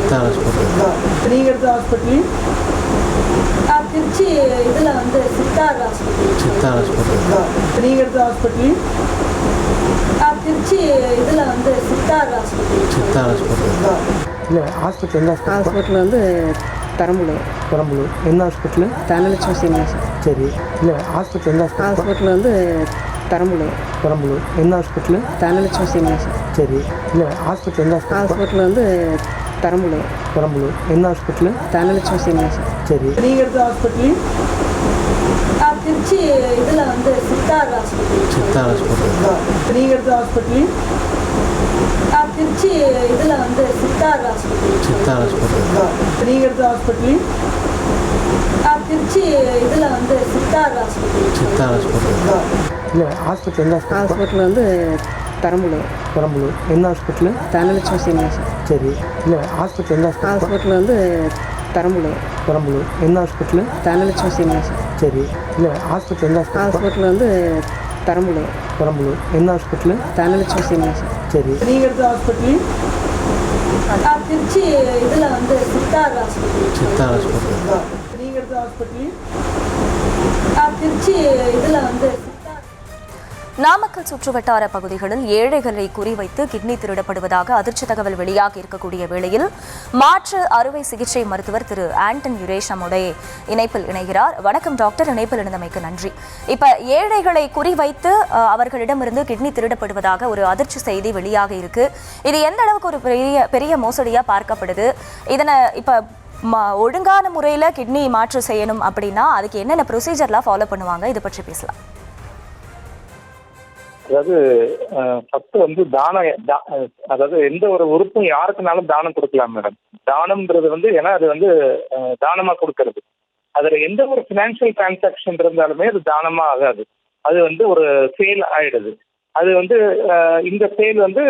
Siddha hospital. நீங்கள் எடுத்த hospital Trichy இதில் வந்து சித்தார் ஹாஸ்பிட்டல். சித்தா ஹாஸ்பிட்டல். நீங்கள் எடுத்த ஹாஸ்பிட்டல் திருச்சி இதில் வந்து சித்தார் ஹாஸ்பிட்டல். சித்தா ஹாஸ்பிட்டல். இல்லை ஹாஸ்பிட்டல் எந்த ஹாஸ்பிட்டல் வந்து பெரம்பலூர். பெரம்பலூர். என்ன ஹாஸ்பிட்டலு? தனலட்சுமி சீனிவாசன். சரி. இல்லை ஹாஸ்பிட்டல் எந்த ஹாஸ்பிட்டல் வந்து பெரம்பலூர். பெரம்பலூர். என்ன ஹாஸ்பிட்டலு? தனலட்சுமி சீனிவாசன். சரி. இல்லை ஹாஸ்பிட்டல் எந்த ஹாஸ்பிட்டல் வந்து பெரம்பலூர். பெரம்பலூர். என்ன ஹாஸ்பிட்டலு? தனலட்சுமி சீனிவாசன். சரி. நீங்கள் எடுத்த ஹாஸ்பிட்டல் திருச்சி இதில் வந்து சித்தார் ஹாஸ்பிட்டல். சித்தா ஹாஸ்பிட்டல். நீங்கள் எடுத்த ஹாஸ்பிட்டல் திருச்சி இதில் வந்து சித்தார் ஹாஸ்பிட்டல். சித்தா ஹாஸ்பிட்டல். நீங்கள் எடுத்த ஹாஸ்பிட்டல் திருச்சி இதில் வந்து சித்தார் ஹாஸ்பிட்டல். சித்தா ஹாஸ்பிட்டல். இல்லை ஹாஸ்பிட்டல் எந்த ஹாஸ்பிட்டல் வந்து பெரம்பலூர். பெரம்பலூர். என்ன ஹாஸ்பிட்டலு? தனலட்சுமி சீனிவாசன். சரி. இல்லை ஹாஸ்பிட்டல் எந்த ஹாஸ்பிட்டல் வந்து பெரம்பலூர். பெரம்பலூர். என்ன ஹாஸ்பிட்டலு? தனலட்சுமி சீனிவாசன். சரி. இல்லை ஹாஸ்பிட்டல் எந்த ஹாஸ்பிட்டல் வந்து பெரம்பலூர். பெரம்பலூர். என்ன ஹாஸ்பிட்டலு? தனலட்சுமி சீனிவாசன். சரி. நீங்கள் எடுத்த ஹாஸ்பிட்டல் திருச்சி இதில் வந்து சித்தார் ஹாஸ்பிட்டல். சித்தா ஹாஸ்பிட்டல். நீங்கள் எடுத்த ஹாஸ்பிட்டல் திருச்சி இதில் வந்து நாமக்கல் சுற்றுவட்டார பகுதிகளில் ஏழைகளை குறிவைத்து கிட்னி திருடப்படுவதாக அதிர்ச்சி தகவல் வெளியாகி இருக்கக்கூடிய வேளையில் மாற்று அறுவை சிகிச்சை மருத்துவர் திரு ஆண்டன் யுரேஷ் நம்முடைய இணைப்பில் இணைகிறார். வணக்கம் டாக்டர், இணைப்பில் இணைந்தமைக்கு நன்றி. இப்ப ஏழைகளை குறிவைத்து அவர்களிடமிருந்து கிட்னி திருடப்படுவதாக ஒரு அதிர்ச்சி செய்தி வெளியாக இருக்கு. இது எந்த அளவுக்கு ஒரு பெரிய மோசடியா பார்க்கப்படுது? இதனை இப்ப ஒழுங்கான முறையில கிட்னி மாற்று செய்யணும் அப்படின்னா அதுக்கு என்னென்ன ப்ரொசீஜர்லாம் ஃபாலோ பண்ணுவாங்க? இதை பற்றி பேசலாம். அதாவது ஃபர்ஸ்ட் வந்து அதாவது எந்த ஒரு உறுப்பும் யாருக்குனாலும் தானம் கொடுக்கலாம் மேடம். தானம்ன்றது வந்து ஏன்னா அது வந்து தானமா கொடுக்கறது. அதுல எந்த ஒரு பினான்சியல் டிரான்சாக்ஷன் இருந்தாலுமே அது தானமா ஆகாது. அது வந்து ஒரு சேல் ஆயிடுது. அது வந்து இந்த சேல் வந்து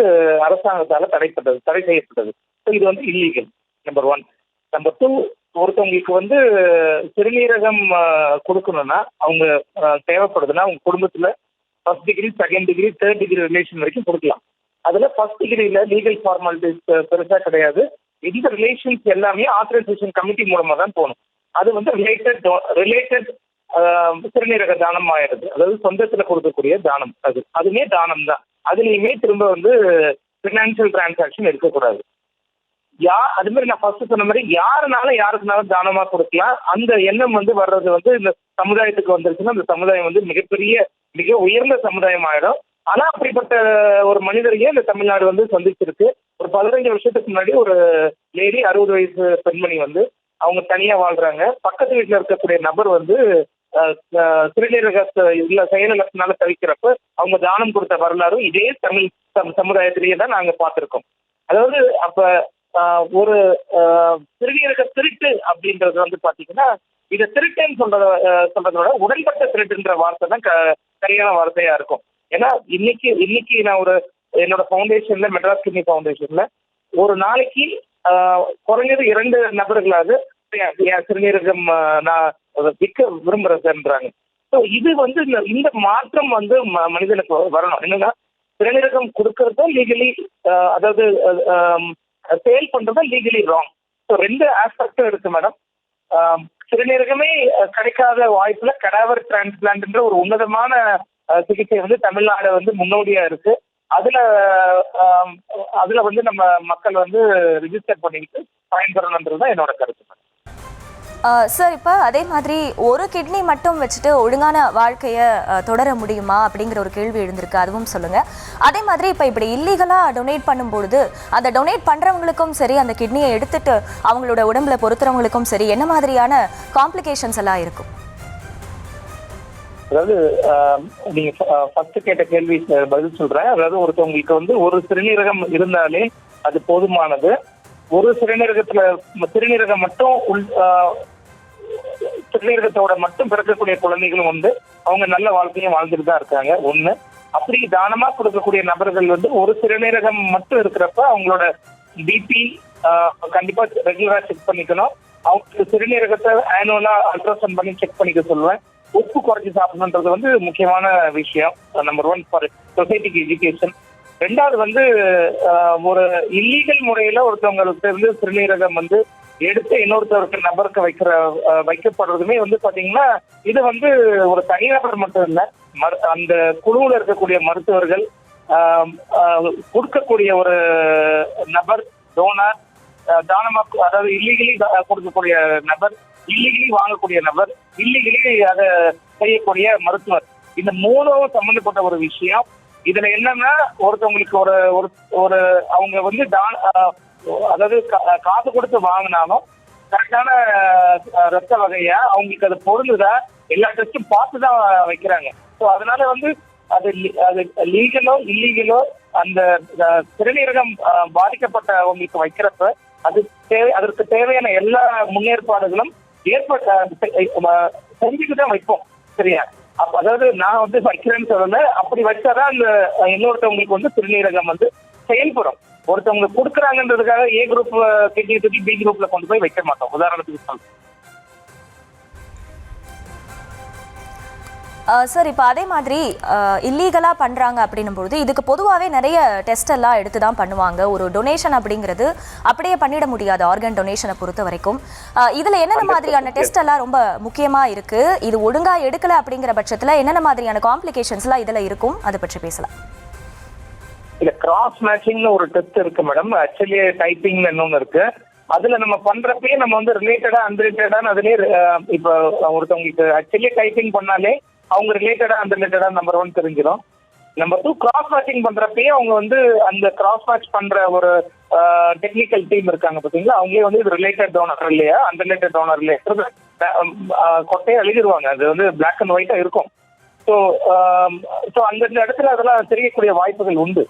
அரசாங்கத்தால தடை செய்யப்பட்டது. ஸோ இது வந்து இல்லீகல். நம்பர் 1. நம்பர் 2, ஒருத்தவங்களுக்கு வந்து சிறுநீரகம் கொடுக்கணும்னா அவங்க தேவைப்படுதுன்னா அவங்க குடும்பத்துல 1st degree, 2nd degree, 3rd degree relation வரைக்கும் கொடுக்கலாம். அதுல 1st டிகிரியில லீகல் ஃபார்மாலிட்டிஸ் பெருசா கிடையாது. இந்த ரிலேஷன்ஸ் எல்லாமே ஆத்தரைசேஷன் கமிட்டி மூலமா தான் போகணும். அது வந்து ரிலேட்டட் சிறுநீரக தானம் ஆயிடுது. அதாவது சொந்தத்துல கொடுக்கக்கூடிய தானம். அதுமே தானம் தான். அதுலயுமே திரும்ப வந்து பினான்சியல் டிரான்சாக்ஷன் இருக்கக்கூடாது. அது மாதிரி நான் ஃபர்ஸ்ட் சொன்ன மாதிரி யாருக்குனாலும் தானமா கொடுக்கலாம். அந்த எண்ணம் வந்து வர்றது வந்து இந்த சமுதாயத்துக்கு வந்துருச்சுன்னா அந்த சமுதாயம் வந்து மிக உயர்ந்த சமுதாயம் ஆயிடும். ஆனா அப்படிப்பட்ட ஒரு மனிதரையே இந்த தமிழ்நாடு வந்து சந்திச்சிருக்கு. ஒரு 15 வருஷத்துக்கு முன்னாடி ஒரு லேடி 60 வயசு பெண்மணி வந்து அவங்க தனியா வாழ்றாங்க. பக்கத்து வீட்டுல இருக்கக்கூடிய நபர் வந்து சிறுநீரக செயலிழப்பினால தவிக்கிறப்ப அவங்க தானம் கொடுத்த வரலாறும் இதே தமிழ் சமுதாயத்திலேயே தான் நாங்க பார்த்திருக்கோம். அதாவது அப்ப ஒரு சிறுநீரக திருட்டு அப்படின்றது வந்து பாத்தீங்கன்னா இதை திருட்டுன்னு சொல்றதோட உடன்பட்ட திருட்டுன்ற வார்த்தை தான் சரியான வார்த்தையா இருக்கும். ஏன்னா இன்னைக்கு நான் என்னோட ஃபவுண்டேஷன்ல, மெட்ராஸ் கிட்னி ஃபவுண்டேஷன்ல ஒரு நாளைக்கு குறைஞ்சது 2 நபர்களாவது என் சிறுநீரகம் நான் விற்க விரும்புறதுன்றாங்க. ஸோ இது வந்து இந்த மாற்றம் வந்து மனிதனுக்கு வரணும். என்னன்னா சிறுநீரகம் கொடுக்கறதும் லீகலி, அதாவது சேல் பண்றதும் லீகலி ராங். ஸோ 2 ஆஸ்பெக்டும் இருக்கு மேடம். சிறுநீரகமே கிடைக்காத வாய்ப்புல கடாவர் டிரான்ஸ்பிளான்ட்ன்ற ஒரு உன்னதமான சிகிச்சை வந்து தமிழ்நாடு வந்து முன்னோடியா இருக்கு. அதுல வந்து நம்ம மக்கள் வந்து ரிஜிஸ்டர் பண்ணிக்கிட்டு பயன்பெறணுன்றது தான் என்னோட கருத்து. சார், இப்போ அதே மாதிரி ஒரு கிட்னி மட்டும் வச்சுட்டு ஒழுங்கான வாழ்க்கையை தொடர முடியுமா அப்படிங்கிற ஒரு கேள்வி எழுந்திருக்கு. அதுவும் சொல்லுங்க. அதே மாதிரி இப்போ இப்படி இல்லீகலாக டொனேட் பண்ணும்பொழுது அந்த டொனேட் பண்ணுறவங்களுக்கும் சரி, அந்த கிட்னியை எடுத்துட்டு அவங்களோட உடம்புல பொறுத்துறவங்களுக்கும் சரி, என்ன மாதிரியான காம்ப்ளிகேஷன்ஸ் எல்லாம் இருக்கும்? அதாவது நீங்க ஃபர்ஸ்ட் கேட்ட கேள்வி பதில் சொல்றேன். அதாவது ஒருத்தவங்களுக்கு வந்து ஒரு சிறுநீரகம் இருந்தாலே அது போதுமானது. ஒரு சிறுநீரகம் மட்டும் சிறுநீரகத்தோட மட்டும் பிறக்கக்கூடிய குழந்தைகளும் உண்டு. அவங்க நல்ல வாழ்க்கையும் வாழ்ந்துட்டு தான் இருக்காங்க. ஒண்ணு. அப்படி தானமா கொடுக்கக்கூடிய நபர்கள் வந்து ஒரு சிறுநீரகம் மட்டும் இருக்கிறப்ப அவங்களோட பிபி கண்டிப்பா ரெகுலரா செக் பண்ணிக்கணும். அவங்களுக்கு சிறுநீரகத்தை ஆனுவலா அல்ட்ராசவுண்ட் பண்ணி செக் பண்ணிக்க சொல்லுவேன். உப்பு குறைச்சி சாப்பிடணுன்றது வந்து முக்கியமான விஷயம். நம்பர் 1 ஃபார் சொசைட்டிக்கு எஜுகேஷன். ரெண்டாவது வந்து ஒரு இல்லீகல் முறையில ஒருத்தவங்களுக்கு இருந்து சிறுநீரகம் வந்து எடுத்து இன்னொருத்தருக்கு நபருக்கு வைக்கப்படுறதுமே வந்து பாத்தீங்கன்னா இது வந்து ஒரு தனிநபர் மட்டும் இல்ல, அந்த குழுவில் இருக்கக்கூடிய மருத்துவர்கள், கொடுக்கக்கூடிய ஒரு நபர், டோனர், தானமா, அதாவது இல்லீகலி கொடுக்கக்கூடிய நபர், இல்லீகலி வாங்கக்கூடிய நபர், இல்லீகலி அதை செய்யக்கூடிய மருத்துவர், இந்த மூணும் சம்பந்தப்பட்ட ஒரு விஷயம். இதுல என்னன்னா ஒருத்தவங்களுக்கு ஒரு ஒரு அவங்க வந்து அதாவது காசு கொடுத்து வாங்கினாலும் கரெக்டான ரத்த வகையா அவங்களுக்கு அது பொருளுதா எல்லா டெஸ்டும் பார்த்துதான் வைக்கிறாங்க. ஸோ அதனால வந்து அது லீகலோ இல்லீகலோ அந்த சிறுநீரகம் பாதிக்கப்பட்டவங்களுக்கு வைக்கிறப்ப அதற்கு தேவையான எல்லா முன்னேற்பாடுகளும் செஞ்சுட்டு தான் வைப்போம். சரியா? அதாவது நான் வந்து வைக்கிறேன்னு சொல்லல, அப்படி வச்சாதான் அந்த இன்னொருத்தவங்களுக்கு வந்து சிறுநீரகம் வந்து செயல்படும். ஒருத்தவங்க கொடுக்குறாங்கன்றதுக்காக ஏ குரூப் கிட்னி தூக்கி பி குரூப்ல கொண்டு போய் வைக்க மாட்டோம். உதாரணத்துக்கு சொல்றேன். சார், இப்போ அதே மாதிரி இல்லீகலாக பண்ணுறாங்க அப்படின்னும் பொழுது இதுக்கு பொதுவாகவே நிறைய டெஸ்ட் எல்லாம் எடுத்து தான் பண்ணுவாங்க. ஒரு டொனேஷன் அப்படிங்கிறது அப்படியே பண்ணிட முடியாது ஆர்கன் டொனேஷனை பொறுத்த வரைக்கும். இதில் என்னென்ன மாதிரியான டெஸ்ட் எல்லாம் ரொம்ப முக்கியமாக இருக்குது, இது ஒழுங்காக எடுக்கலை அப்படிங்கிற பட்சத்தில் என்னென்ன மாதிரியான காம்ப்ளிகேஷன்ஸ்லாம் இதில் இருக்கும், அதை பற்றி பேசலாம். இல்ல, கிராஸ் மேட்சிங்னு ஒரு டெஸ்ட் இருக்கு மேடம். ஆக்சுவலி டைப்பிங் இன்னொன்னு இருக்கு. அதுல நம்ம பண்றப்பே நம்ம வந்து ரிலேட்டடா அன்ரிலேட்டடான்னு அதுலயே இப்போ ஒருத்தவங்களுக்கு ஆக்சுவலி டைப்பிங் பண்ணாலே அவங்க ரிலேட்டடா அன்ரிலேட்டடா நம்பர் 1 தெரிஞ்சிடும். நம்பர் 2 கிராஸ் மேட்சிங் பண்றப்பயே அவங்க வந்து அந்த கிராஸ் மேட்ச் பண்ற ஒரு டெக்னிக்கல் டீம் இருக்காங்க பாத்தீங்களா, அவங்களே வந்து இது ரிலேட்டட் டோனர் இல்லையா அன்ரிலேட்டட் டோனர் இல்லையா கொட்டையை எழுதிடுவாங்க. அது வந்து பிளாக் அண்ட் ஒயிட்டா இருக்கும். ஸோ அந்த இடத்துல அதெல்லாம் தெரியக்கூடிய வாய்ப்புகள் உண்டு.